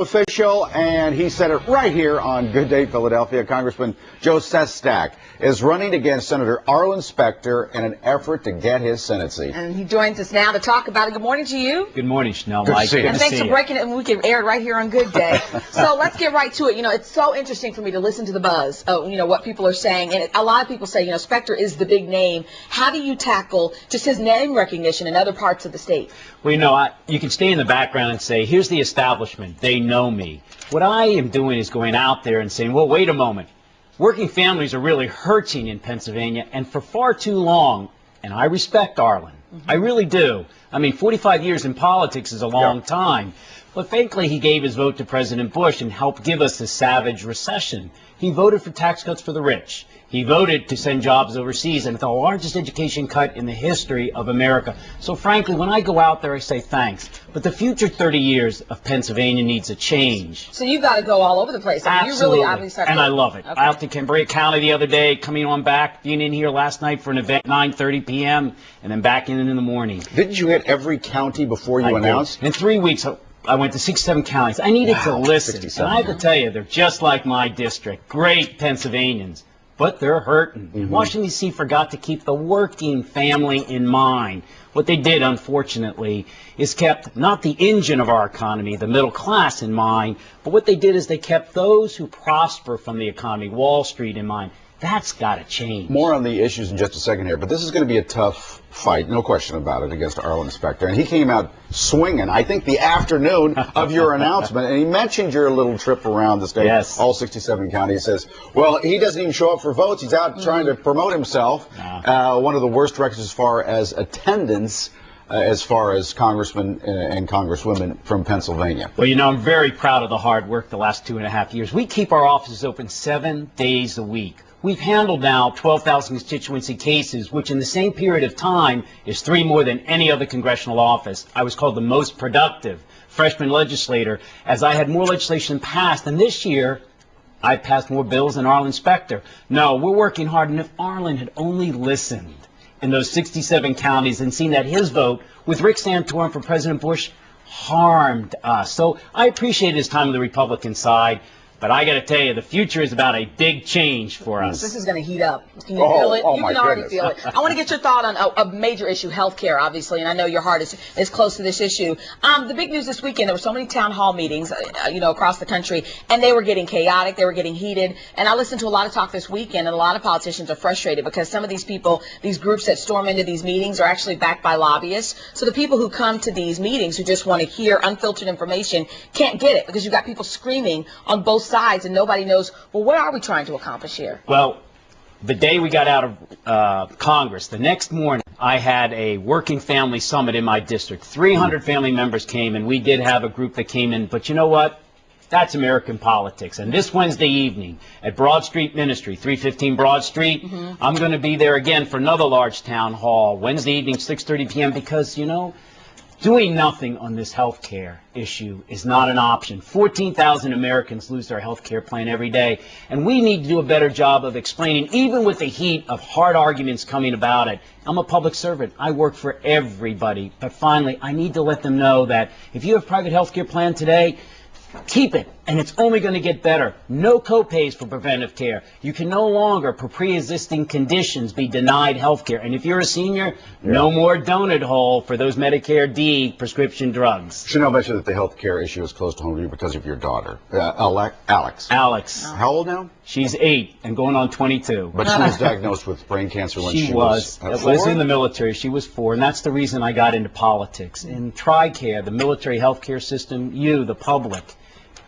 Official, and he said it right here on Good Day Philadelphia. Congressman Joe Sestak is running against Senator Arlen Specter in an effort to get his Senate seat. And he joins us now to talk about it. Good morning to you. Good morning, Chanel. Good to see you. And thanks for breaking it, and we can air it right here on Good Day. So let's get right to it. You know, it's so interesting for me to listen to the buzz of, you know, what people are saying. And a lot of people say, you know, Specter is the big name. How do you tackle just his name recognition in other parts of the state? Well, you know, you can stay in the background and say, here's the establishment. They know me. What I am doing is going out there and saying, well, wait a moment. Working families are really hurting in Pennsylvania, and for far too long, and I respect Arlen. I really do. I mean, 45 years in politics is a long time. But frankly, he gave his vote to President Bush and helped give us a savage recession. He voted for tax cuts for the rich. He voted to send jobs overseas, and it's the largest education cut in the history of America. So frankly, when I go out there, I say thanks. But the future 30 years of Pennsylvania needs a change. So you've got to go all over the place. I mean, Absolutely. You really obviously and I love it. Okay. Out to Cambria County the other day, coming on back, being in here last night for an event, 9:30 p.m., and then back in the morning. Didn't you hit every county before you announced? In 3 weeks, I went to 67 counties. I needed to listen. And I have to tell you, they're just like my district. Great Pennsylvanians. But they're hurting. Washington, D.C. forgot to keep the working family in mind. What they did, unfortunately, is kept not the engine of our economy, the middle class, in mind, but what they did is they kept those who prosper from the economy, Wall Street, in mind. That's got to change. More on the issues in just a second here, but this is going to be a tough fight, no question about it, against Arlen Specter. And he came out swinging, I think, the afternoon of your announcement, and he mentioned your little trip around the state, all 67 counties. He says, well, he doesn't even show up for votes. He's out trying to promote himself. One of the worst records as far as attendance, as far as congressmen and congresswomen from Pennsylvania. Well, you know, I'm very proud of the hard work the last 2.5 years. We keep our offices open 7 days a week. We've handled now 12,000 constituency cases, which in the same period of time is 3 more than any other congressional office. I was called the most productive freshman legislator, as I had more legislation passed. And this year, I passed more bills than Arlen Specter. No, we're working hard. And if Arlen had only listened in those 67 counties and seen that his vote with Rick Santorum for President Bush harmed us. So I appreciate his time on the Republican side. But I got to tell you, the future is about a big change for us. This is going to heat up. Can you feel it? You can already feel it. I want to get your thought on a major issue, health care, obviously, and I know your heart is close to this issue. The big news this weekend, there were so many town hall meetings, you know, across the country, and they were getting chaotic, they were getting heated, and I listened to a lot of talk this weekend, and a lot of politicians are frustrated because some of these people, these groups that storm into these meetings are actually backed by lobbyists. So the people who come to these meetings who just want to hear unfiltered information can't get it because you've got people screaming on both sides and nobody knows, well, what are we trying to accomplish here? Well, the day we got out of Congress, the next morning, I had a working family summit in my district. 300 family members came, and we did have a group that came in. But you know what? That's American politics. And this Wednesday evening at Broad Street Ministry, 315 Broad Street, I'm going to be there again for another large town hall, Wednesday evening, 6:30 p.m., because, you know, doing nothing on this health care issue is not an option. 14,000 Americans lose their health care plan every day, and we need to do a better job of explaining, even with the heat of hard arguments coming about it. I'm a public servant. I work for everybody, but finally, I need to let them know that if you have a private health care plan today, keep it, and it's only going to get better. No co-pays for preventive care. You can no longer, for pre-existing conditions, be denied health care. And if you're a senior, no more donut hole for those Medicare D prescription drugs. Chanel mentioned that the health care issue is close to home to you because of your daughter, Alex. Alex. How old now? She's 8 and going on 22. But she was diagnosed with brain cancer when she was 4? It was in the military. She was 4, and that's the reason I got into politics. In TRICARE, the military health care system, you, the public,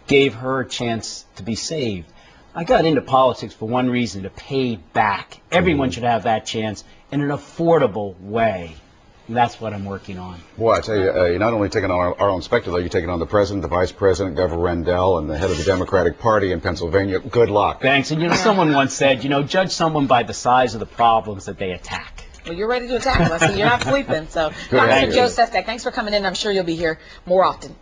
gave her a chance to be saved. I got into politics for one reason, to pay back. Everyone should have that chance in an affordable way. And that's what I'm working on. Boy, I tell you, you're not only taking on Arlen Specter, though, you're taking on the president, the vice president, Governor Rendell, and the head of the Democratic Party in Pennsylvania. Good luck. Thanks. And, you know, someone once said, you know, judge someone by the size of the problems that they attack. Well, you're ready to attack them. I see you're not sleeping. So, Congressman Joe Sestak, thanks for coming in. I'm sure you'll be here more often.